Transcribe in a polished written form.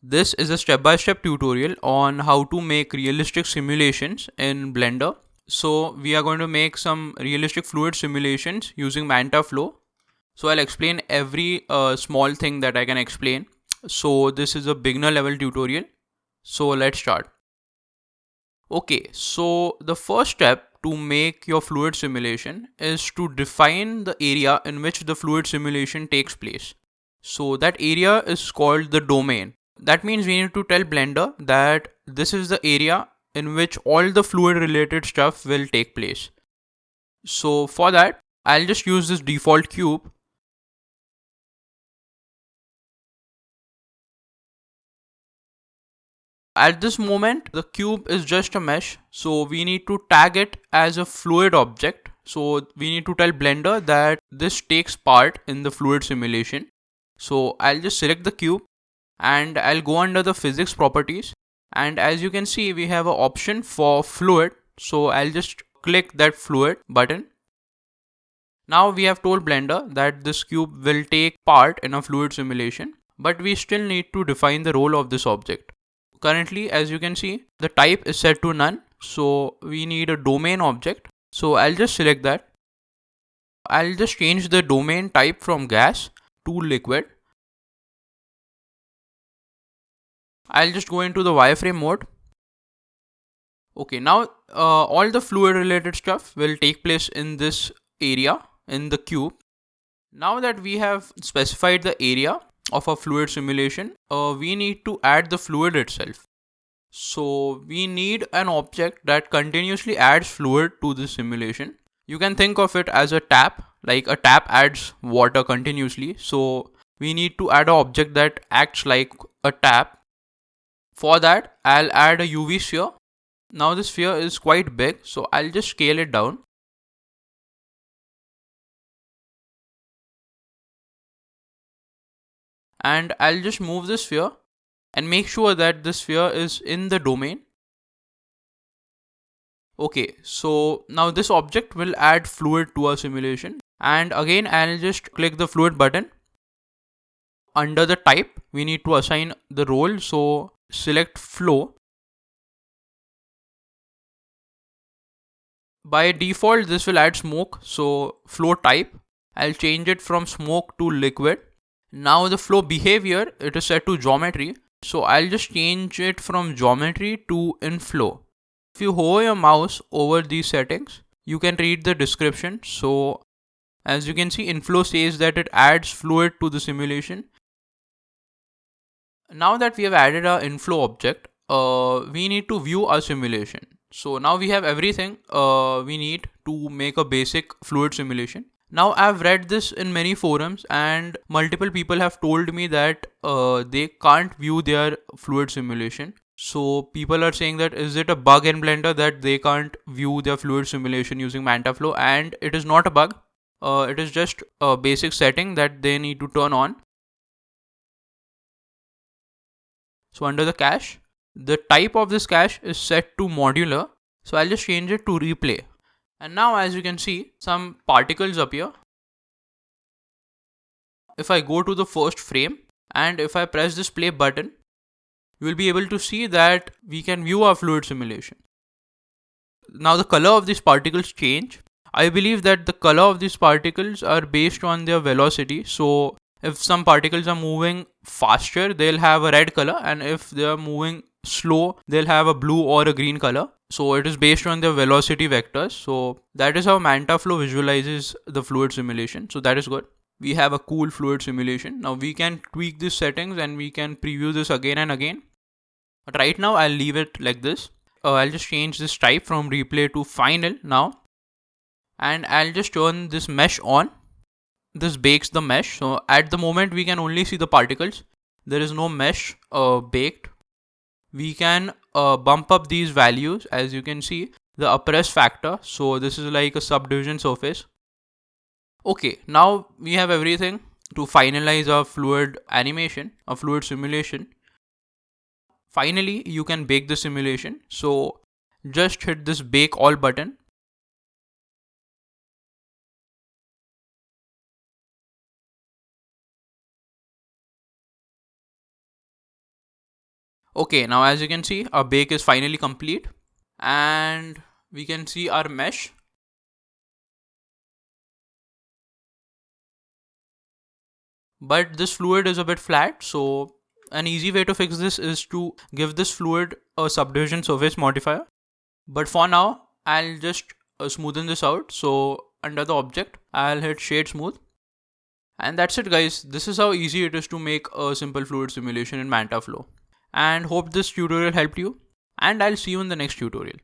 This is a step-by-step tutorial on how to make realistic simulations in Blender. So we are going to make some realistic fluid simulations using MantaFlow. So I'll explain every small thing that I can explain. So this is a beginner level tutorial. So let's start. Okay, so the first step to make your fluid simulation is to define the area in which the fluid simulation takes place. So that area is called the domain. That means we need to tell Blender that this is the area in which all the fluid related stuff will take place. So for that, I'll just use this default cube. At this moment, the cube is just a mesh, so we need to tag it as a fluid object. So we need to tell Blender that this takes part in the fluid simulation. So I'll just select the cube and I'll go under the physics properties, and as you can see we have an option for fluid, so I'll just click that fluid button. Now we have told Blender that this cube will take part in a fluid simulation, but we still need to define the role of this object. Currently, as you can see, the type is set to none, so we need a domain object. So I'll just select that. I'll just change the domain type from gas to liquid. I'll just go into the wireframe mode. Okay, now all the fluid related stuff will take place in this area in the cube. Now that we have specified the area of a fluid simulation, we need to add the fluid itself. So we need an object that continuously adds fluid to the simulation. You can think of it as a tap, like a tap adds water continuously. So we need to add an object that acts like a tap. For that, I'll add a UV sphere. Now this sphere is quite big, so I'll just scale it down. And I'll just move this sphere and make sure that the sphere is in the domain. Okay, so now this object will add fluid to our simulation. And again, I'll just click the fluid button. Under the type, we need to assign the role. So select flow. By default, this will add smoke. So flow type, I'll change it from smoke to liquid. Now the flow behavior, it is set to geometry. So I'll just change it from geometry to inflow. If you hover your mouse over these settings, you can read the description. So as you can see, inflow says that it adds fluid to the simulation. Now that we have added our inflow object, we need to view our simulation. So now we have everything we need to make a basic fluid simulation. Now I've read this in many forums and multiple people have told me that they can't view their fluid simulation. So people are saying that is it a bug in Blender that they can't view their fluid simulation using MantaFlow, and it is not a bug. It is just a basic setting that they need to turn on. So under the cache, the type of this cache is set to modular. So I'll just change it to replay. And now as you can see, some particles appear. If I go to the first frame and if I press this play button, you will be able to see that we can view our fluid simulation. Now the color of these particles change. I believe that the color of these particles are based on their velocity. So if some particles are moving faster, they'll have a red color, and if they are moving slow, they'll have a blue or a green color. So it is based on their velocity vectors. So that is how MantaFlow visualizes the fluid simulation. So that is good. We have a cool fluid simulation. Now we can tweak these settings and we can preview this again and again. But right now I'll leave it like this. I'll just change this type from replay to final now. And I'll just turn this mesh on. This bakes the mesh. So at the moment we can only see the particles. There is no mesh baked. We can bump up these values. As you can see, the uppress factor. So this is like a subdivision surface. Okay, now we have everything to finalize our fluid animation, a fluid simulation. Finally, you can bake the simulation. So just hit this bake all button. Okay, now as you can see, our bake is finally complete, and we can see our mesh. But this fluid is a bit flat, so an easy way to fix this is to give this fluid a subdivision surface modifier. But for now, I'll just smoothen this out. So under the object, I'll hit shade smooth. And that's it, guys. This is how easy it is to make a simple fluid simulation in MantaFlow. And hope this tutorial helped you. And I'll see you in the next tutorial.